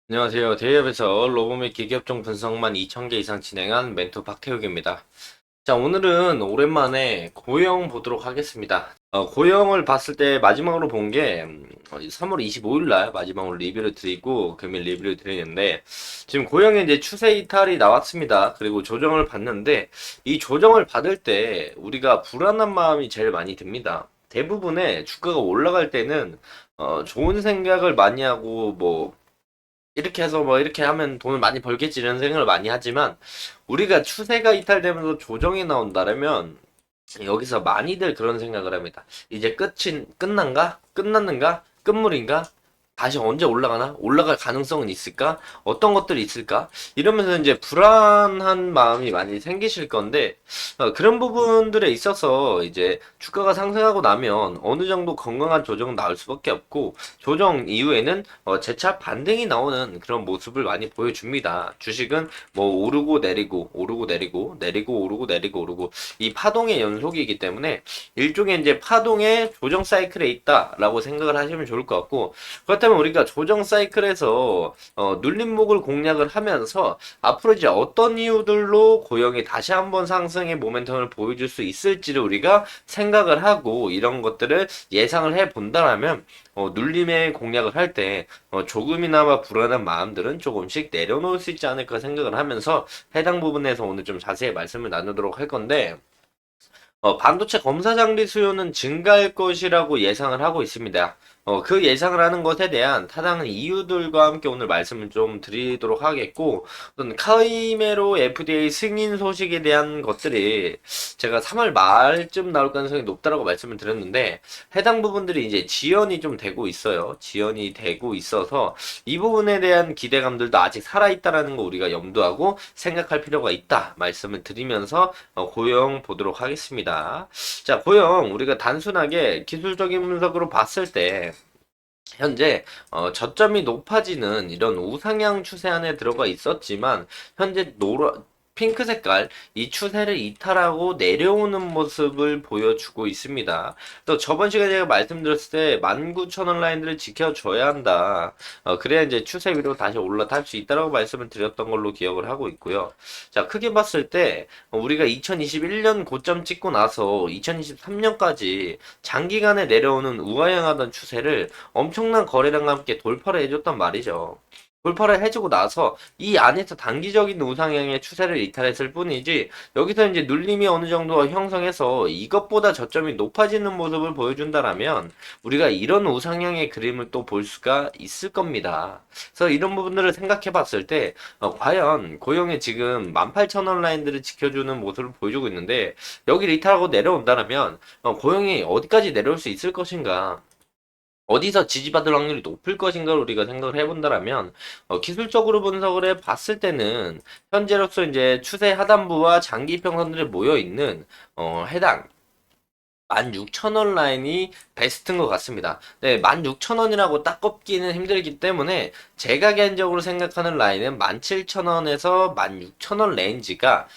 안녕하세요. 대기업에서 로봇 및 기계업종 분석만 2,000개 이상 진행한 멘토 박태욱입니다. 자, 오늘은 오랜만에 고영 보도록 하겠습니다. 고영을 봤을 때 마지막으로 본 게 3월 25일 날 마지막으로 리뷰를 드리고 금일 리뷰를 드리는데 지금 고영의 이제 추세 이탈이 나왔습니다. 그리고 조정을 받는데 이 조정을 받을 때 우리가 불안한 마음이 제일 많이 듭니다. 대부분의 주가가 올라갈 때는 좋은 생각을 많이 하고 이렇게 해서 이렇게 하면 돈을 많이 벌겠지 이런 생각을 많이 하지만 우리가 추세가 이탈되면서 조정이 나온다면 여기서 많이들 그런 생각을 합니다. 이제 끝난가? 끝났는가? 끝물인가? 다시 언제 올라가나? 올라갈 가능성은 있을까? 어떤 것들이 있을까? 이러면서 이제 불안한 마음이 많이 생기실 건데, 그런 부분들에 있어서 이제 주가가 상승하고 나면 어느 정도 건강한 조정은 나올 수밖에 없고, 조정 이후에는 재차 반등이 나오는 그런 모습을 많이 보여줍니다. 주식은 뭐 오르고 내리고, 오르고 내리고, 내리고 오르고 내리고 오르고, 이 파동의 연속이기 때문에 일종의 이제 파동의 조정 사이클에 있다라고 생각을 하시면 좋을 것 같고, 그렇다면 우리가 조정 사이클에서 눌림목을 공략을 하면서 앞으로 이제 어떤 이유들로 고용이 다시 한번 상승의 모멘텀을 보여줄 수 있을지를 우리가 생각을 하고 이런 것들을 예상을 해 본다라면 눌림의 공략을 할 때 조금이나마 불안한 마음들은 조금씩 내려놓을 수 있지 않을까 생각을 하면서 해당 부분에서 오늘 좀 자세히 말씀을 나누도록 할 건데 반도체 검사 장비 수요는 증가할 것이라고 예상을 하고 있습니다. 그 예상을 하는 것에 대한 타당한 이유들과 함께 오늘 말씀을 좀 드리도록 하겠고, 어떤 카이메로 FDA 승인 소식에 대한 것들이 제가 3월 말쯤 나올 가능성이 높다라고 말씀을 드렸는데, 해당 부분들이 이제 지연이 좀 되고 있어요. 지연이 되고 있어서 이 부분에 대한 기대감들도 아직 살아있다라는 거 우리가 염두하고 생각할 필요가 있다 말씀을 드리면서 고용 보도록 하겠습니다. 자, 고용 우리가 단순하게 기술적인 분석으로 봤을 때 현재 저점이 높아지는 이런 우상향 추세 안에 들어가 있었지만 현재 핑크 색깔 이 추세를 이탈하고 내려오는 모습을 보여주고 있습니다. 또 저번 시간에 제가 말씀드렸을 때 19,000원 라인들을 지켜줘야 한다. 그래야 이제 추세 위로 다시 올라탈 수 있다라고 말씀을 드렸던 걸로 기억을 하고 있고요. 자, 크게 봤을 때 우리가 2021년 고점 찍고 나서 2023년까지 장기간에 내려오는 우하향하던 추세를 엄청난 거래량과 함께 돌파를 해줬단 말이죠. 돌파를 해주고 나서 이 안에서 단기적인 우상향의 추세를 이탈했을 뿐이지 여기서 이제 눌림이 어느 정도 형성해서 이것보다 저점이 높아지는 모습을 보여준다라면 우리가 이런 우상향의 그림을 또 볼 수가 있을 겁니다. 그래서 이런 부분들을 생각해 봤을 때 과연 고용이 지금 18,000원 라인들을 지켜주는 모습을 보여주고 있는데 여기 리탈하고 내려온다면 고용이 어디까지 내려올 수 있을 것인가? 어디서 지지받을 확률이 높을 것인가를 우리가 생각을 해본다라면 기술적으로 분석을 해 봤을 때는 현재로서 이제 추세 하단부와 장기 평선들이 모여 있는 해당 16,000원 라인이 베스트인 것 같습니다. 네, 16,000원이라고 딱 꼽기는 힘들기 때문에 제가 개인적으로 생각하는 라인은 17,000원에서 16,000원 레인지가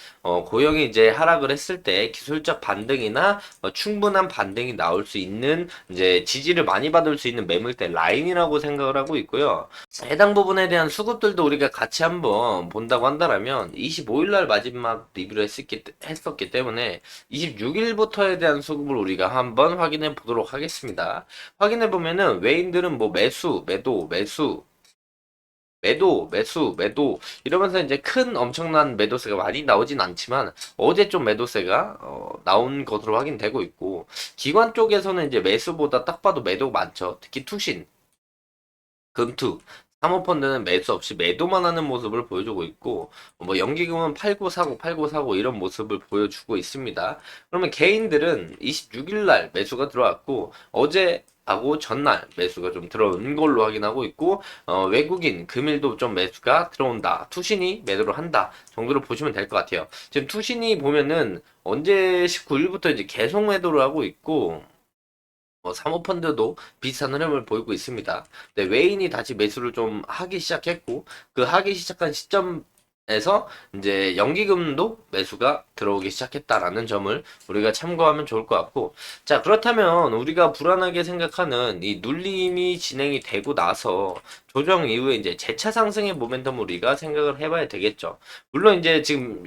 고용이 이제 하락을 했을 때 기술적 반등이나 충분한 반등이 나올 수 있는 이제 지지를 많이 받을 수 있는 매물대 라인이라고 생각을 하고 있고요. 해당 부분에 대한 수급들도 우리가 같이 한번 본다고 한다면 25일 날 마지막 리뷰를 했었기 때문에 26일부터에 대한 수급을 우리가 한번 확인해 보도록 하겠습니다. 확인해 보면은 외인들은 뭐 매수, 매도, 매수, 매도, 매수, 매도 이러면서 이제 큰 엄청난 매도세가 많이 나오진 않지만 어제 좀 매도세가 나온 것으로 확인되고 있고 기관 쪽에서는 이제 매수보다 딱 봐도 매도가 많죠. 특히 투신, 금투, 사모펀드는 매수 없이 매도만 하는 모습을 보여주고 있고 뭐 연기금은 팔고 사고 팔고 사고 이런 모습을 보여주고 있습니다. 그러면 개인들은 26일 날 매수가 들어왔고 어제 하고 전날 매수가 좀 들어온 걸로 확인하고 있고 외국인 금일도 좀 매수가 들어온다. 투신이 매도를 한다 정도로 보시면 될 것 같아요. 지금 투신이 보면은 언제 19일부터 이제 계속 매도를 하고 있고 사모펀드도 비슷한 흐름을 보이고 있습니다. 네, 외인이 다시 매수를 좀 하기 시작했고, 그 하기 시작한 시점에서 에서 이제 연기금도 매수가 들어오기 시작했다라는 점을 우리가 참고하면 좋을 것 같고, 자, 그렇다면 우리가 불안하게 생각하는 이 눌림이 진행이 되고 나서 조정 이후에 이제 재차 상승의 모멘텀을 우리가 생각을 해봐야 되겠죠. 물론 이제 지금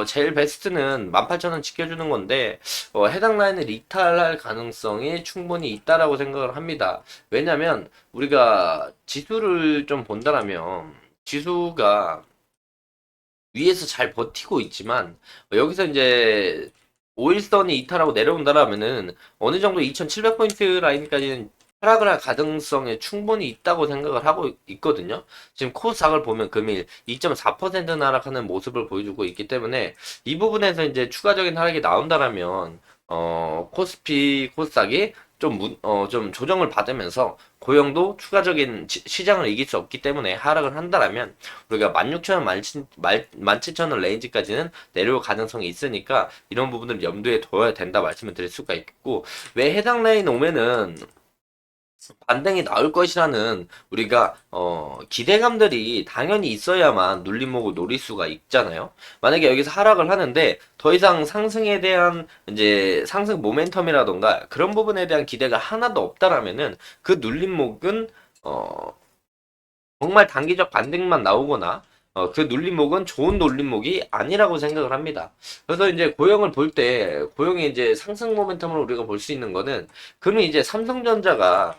제일 베스트는 18,000원 지켜주는 건데, 해당 라인을 이탈할 가능성이 충분히 있다라고 생각을 합니다. 왜냐면 우리가 지수를 좀 본다라면 지수가 위에서 잘 버티고 있지만, 여기서 이제 5일선이 이탈하고 내려온다라면은 어느 정도 2700포인트 라인까지는 하락을 할 가능성이 충분히 있다고 생각을 하고 있거든요. 지금 코스닥을 보면 금일 2.4% 하락하는 모습을 보여주고 있기 때문에 이 부분에서 이제 추가적인 하락이 나온다라면 코스피 코스닥이 좀 조정을 받으면서 고용도 추가적인 시장을 이길 수 없기 때문에 하락을 한다라면 우리가 16,000원, 17,000원 레인지까지는 내려올 가능성이 있으니까 이런 부분을 염두에 둬야 된다 말씀을 드릴 수가 있고, 왜 해당 라인 오면은 반등이 나올 것이라는 우리가 기대감들이 당연히 있어야만 눌림목을 노릴 수가 있잖아요. 만약에 여기서 하락을 하는데 더 이상 상승에 대한 이제 상승 모멘텀이라던가 그런 부분에 대한 기대가 하나도 없다라면은 그 눌림목은 정말 단기적 반등만 나오거나 그 눌림목은 좋은 눌림목이 아니라고 생각을 합니다. 그래서 이제 고영을 볼 때 고영의 이제 상승 모멘텀을 우리가 볼 수 있는 거는, 그는 이제 삼성전자가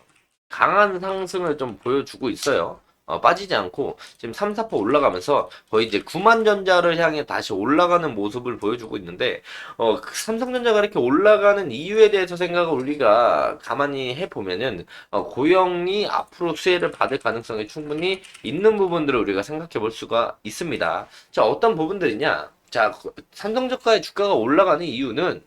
강한 상승을 좀 보여주고 있어요. 빠지지 않고 지금 3, 4% 올라가면서 거의 이제 9만 전자를 향해 다시 올라가는 모습을 보여주고 있는데, 그 삼성전자가 이렇게 올라가는 이유에 대해서 생각을 우리가 가만히 해보면은 고영이 앞으로 수혜를 받을 가능성이 충분히 있는 부분들을 우리가 생각해 볼 수가 있습니다. 자, 어떤 부분들이냐? 자, 삼성전자의 주가가 올라가는 이유는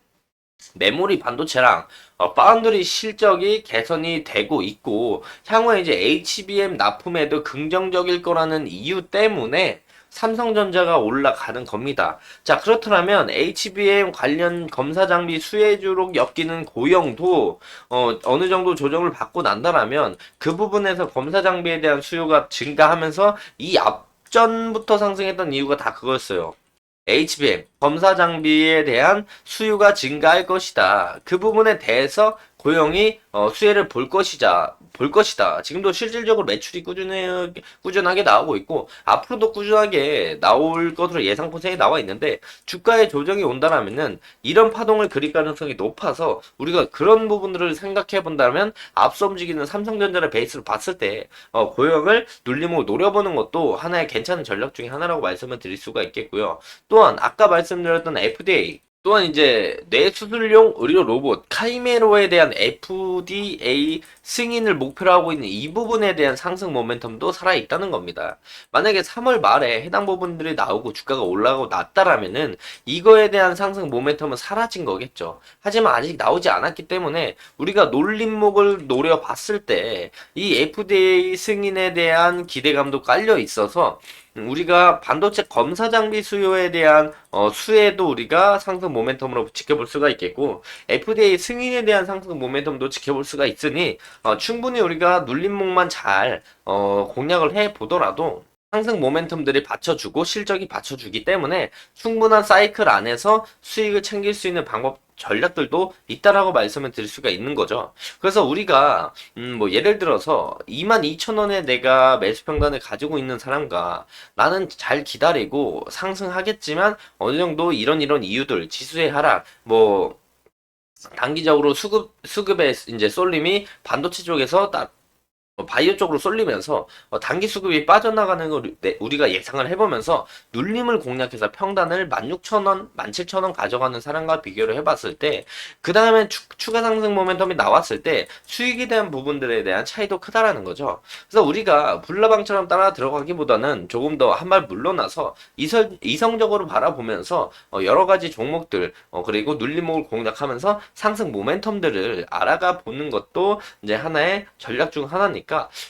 메모리 반도체랑 파운드리 실적이 개선이 되고 있고, 향후에 이제 HBM 납품에도 긍정적일 거라는 이유 때문에 삼성전자가 올라가는 겁니다. 자, 그렇다면 HBM 관련 검사 장비 수혜주로 엮이는 고영도 어느 정도 조정을 받고 난다라면 그 부분에서 검사 장비에 대한 수요가 증가하면서 이 앞전부터 상승했던 이유가 다 그거였어요. HBM 검사 장비에 대한 수요가 증가할 것이다. 그 부분에 대해서 고용이 수혜를 볼 것이다. 지금도 실질적으로 매출이 꾸준하게 나오고 있고 앞으로도 꾸준하게 나올 것으로 예상 포세에 나와 있는데, 주가의 조정이 온다라면은 이런 파동을 그릴 가능성이 높아서 우리가 그런 부분들을 생각해 본다면 앞서 움직이는 삼성전자를 베이스로 봤을 때 고용을 눌림으로 노려보는 것도 하나의 괜찮은 전략 중에 하나라고 말씀을 드릴 수가 있겠고요. 또한 아까 말씀드렸던 FDA, 또한 이제 뇌수술용 의료 로봇 카이메로에 대한 FDA 승인을 목표로 하고 있는 이 부분에 대한 상승 모멘텀도 살아있다는 겁니다. 만약에 3월 말에 해당 부분들이 나오고 주가가 올라가고 났다라면은 이거에 대한 상승 모멘텀은 사라진 거겠죠. 하지만 아직 나오지 않았기 때문에 우리가 놀림목을 노려봤을 때 이 FDA 승인에 대한 기대감도 깔려 있어서 우리가 반도체 검사 장비 수요에 대한 수혜도 우리가 상승 모멘텀으로 지켜볼 수가 있겠고, FDA 승인에 대한 상승 모멘텀도 지켜볼 수가 있으니 충분히 우리가 눌림목만 잘 공략을 해 보더라도 상승 모멘텀들이 받쳐주고 실적이 받쳐주기 때문에 충분한 사이클 안에서 수익을 챙길 수 있는 방법 전략들도 있다라고 말씀을 드릴 수가 있는 거죠. 그래서 우리가 뭐 예를 들어서 22,000원에 내가 매수 평단을 가지고 있는 사람과 나는 잘 기다리고 상승하겠지만 어느 정도 이런 이유들, 지수의 하락, 뭐 단기적으로 수급의 이제 쏠림이 반도체 쪽에서 바이오 쪽으로 쏠리면서 단기 수급이 빠져나가는 걸 우리가 예상을 해보면서 눌림을 공략해서 평단을 16,000원, 17,000원 가져가는 사람과 비교를 해봤을 때, 그 다음에 추가 상승 모멘텀이 나왔을 때 수익에 대한 부분들에 대한 차이도 크다라는 거죠. 그래서 우리가 불나방처럼 따라 들어가기보다는 조금 더 한 발 물러나서 이성적으로 바라보면서 여러 가지 종목들 그리고 눌림목을 공략하면서 상승 모멘텀들을 알아가 보는 것도 이제 하나의 전략 중 하나니까,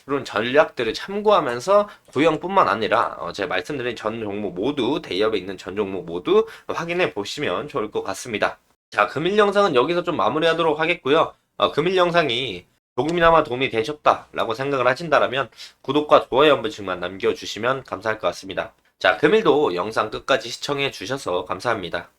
이런 전략들을 참고하면서 고영뿐만 아니라 제가 말씀드린 전 종목 모두, 대기업에 있는 전 종목 모두 확인해 보시면 좋을 것 같습니다. 자, 금일 영상은 여기서 좀 마무리하도록 하겠고요. 금일 영상이 조금이나마 도움이 되셨다라고 생각을 하신다면 구독과 좋아요 한 번씩만 남겨주시면 감사할 것 같습니다. 자, 금일도 영상 끝까지 시청해 주셔서 감사합니다.